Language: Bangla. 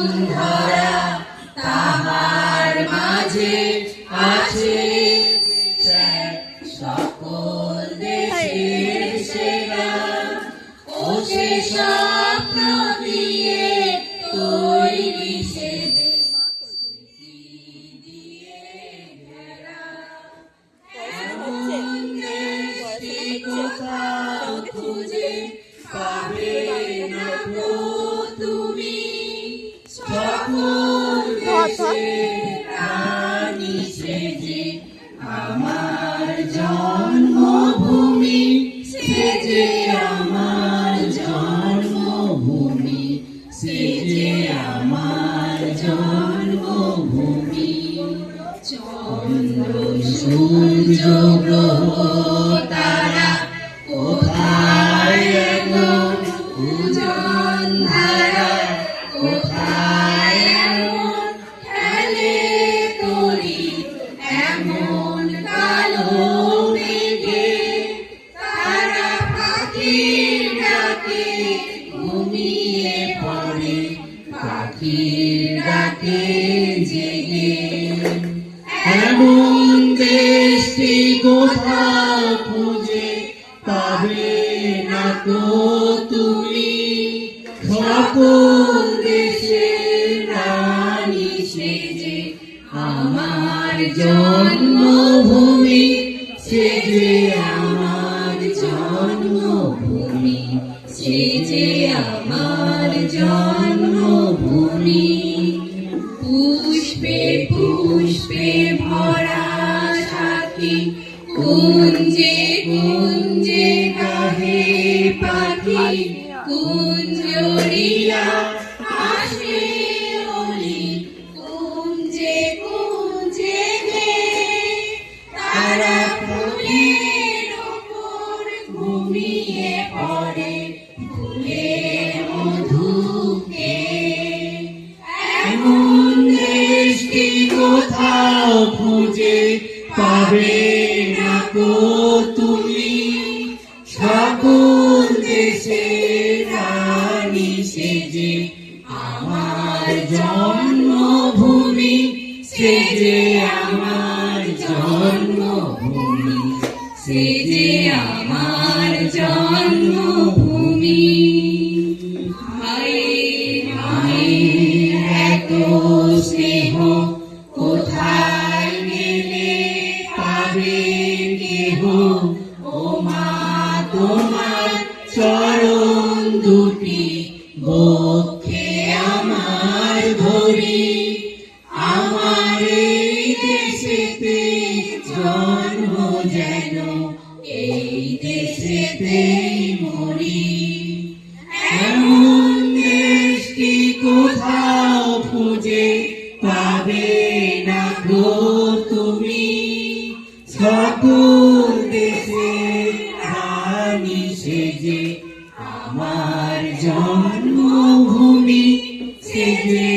বসুন্ধরা তাহার মাঝে আছে সকল দেশের সেরা ও সে স্বপ্ন দিয়ে তৈরি সে খুঁজে পাবে না তো তুমি সকল দেশের রানী সেজে আমার জন্মভূমি সেজে আমার জন্মভূমি সেজে আমার জন্মভূমি চন্দ্র সূর্য গ্রহ তারা কোথায় এখন পূজন ধারা কোথায় এমন খেলে তরি এমন কালো মেঘে তারা পাখির ডাকে ঘুমিয়ে পড়ে পাখির ডাকে জেগে এমন দেশটি কোথাও খুঁজে পাবে না তো তুমি সকল দেশের রানী সেজে আমার জন্মভূমি সেজে আমার জন্মভূমি সেজে আমার জন্মভূমি পুষ্পে পুষ্পে ভরা সাথী কুঞ্জে কুঞ্জে গাহে পাখি কুঞ্জরিয়া আসে অলি কুঞ্জে কুঞ্জে গে তারা ফুলের উপর ঘুমিয়ে পড়ে ফুলের মধুকে এমন দেশটি কোথাও খুঁজে পাবে না তো তুমি সকল দেশের রানী সেজে আমার জন্মভূমি সেজে আমার জন্মভূমি সেজে আমার জন্মভূমি মায়ের মায়ের এত স্নেহ কোথায় গেলে পাবে কেহ ও মা তোমার চরণ দুটি বক্ষে আমার ধরি আমার এই দেশেতে জন্ম যেন এই দেশেতেই মরি এমন দেশটি কোথাও খুঁজে পাবে না গো তুমি সকল দেশের রানী সেজে আমার জন্মভূমি সেজে